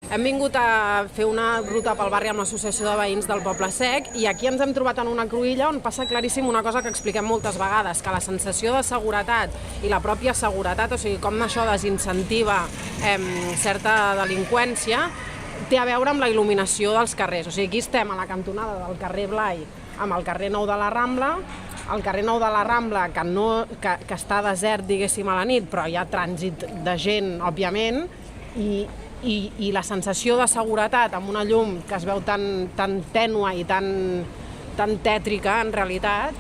Hem vingut a fer una ruta pel barri amb l'Associació de Veïns del Poble Sec i aquí ens hem trobat en una cruïlla on passa claríssim una cosa que expliquem moltes vegades, que la sensació de seguretat i la pròpia seguretat, o sigui, com això desincentiva certa delinqüència, té a veure amb la il·luminació dels carrers. O sigui, aquí estem a la cantonada del carrer Blai amb el carrer Nou de la Rambla, el carrer Nou de la Rambla, que està desert, diguéssim, a la nit, però hi ha trànsit de gent, òbviament, i la sensació de seguretat amb una llum que es veu tan tènua i tan tètrica, en realitat,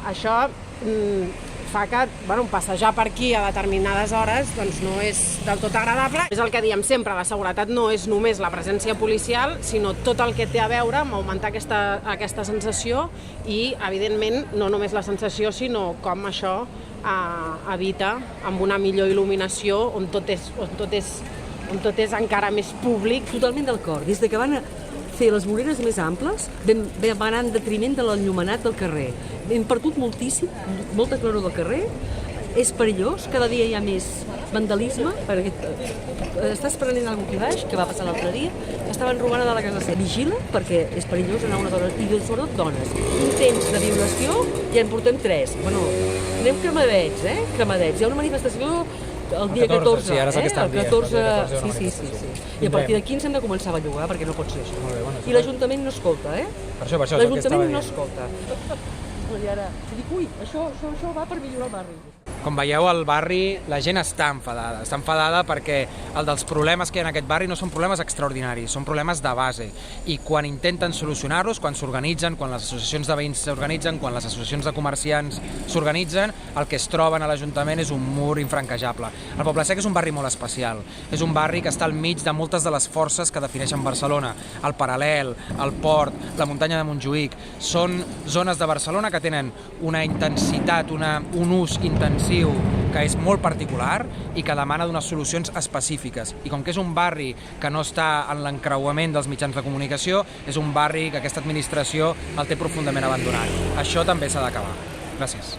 això fa que passejar per aquí a determinades hores no és del tot agradable. És el que diem sempre, la seguretat no és només la presència policial, sinó tot el que té a veure amb augmentar aquesta sensació i, evidentment, no només la sensació, sinó com això evita amb una millor il·luminació on tot és encara més públic. Totalment d'acord. Des que van fer les voreres més amples, van anar en detriment de l'enllumenat del carrer. Hem perdut moltíssim, molta claror del carrer, és perillós, cada dia hi ha més vandalisme, perquè estàs prenent alguna cosa aquí baix, que va passar l'altre dia, estaven robant a la casa seva. Vigila, perquè és perillós anar a una dona, i sobretot dones. Intents de violació, ja en portem 3. Anem cremadets, cremadets. Hi ha una manifestació el dia 14, sí, ara és el que estan dient. El 14, sí. I a partir de 15 hem de començar a bellugar, perquè no pot ser això. I l'Ajuntament no escolta, Per això és el que estava L'Ajuntament no dient. escolta. I ara, dic, ui, això va per millorar el barri. Com veieu, al barri la gent està enfadada perquè el dels problemes que hi ha en aquest barri no són problemes extraordinaris, són problemes de base, i quan intenten solucionar-los, quan s'organitzen, quan les associacions de veïns s'organitzen, quan les associacions de comerciants s'organitzen, el que es troben a l'Ajuntament és un mur infranquejable. El Poble Sec és un barri molt especial, és un barri que està al mig de moltes de les forces que defineixen Barcelona, el Paral·lel, el Port, la muntanya de Montjuïc. Són zones de Barcelona que tenen una intensitat, un ús intensiu que és molt particular i que demana d'unes solucions específiques. I com que és un barri que no està en l'encreuament dels mitjans de comunicació, és un barri que aquesta administració el té profundament abandonat. Això també s'ha d'acabar. Gràcies.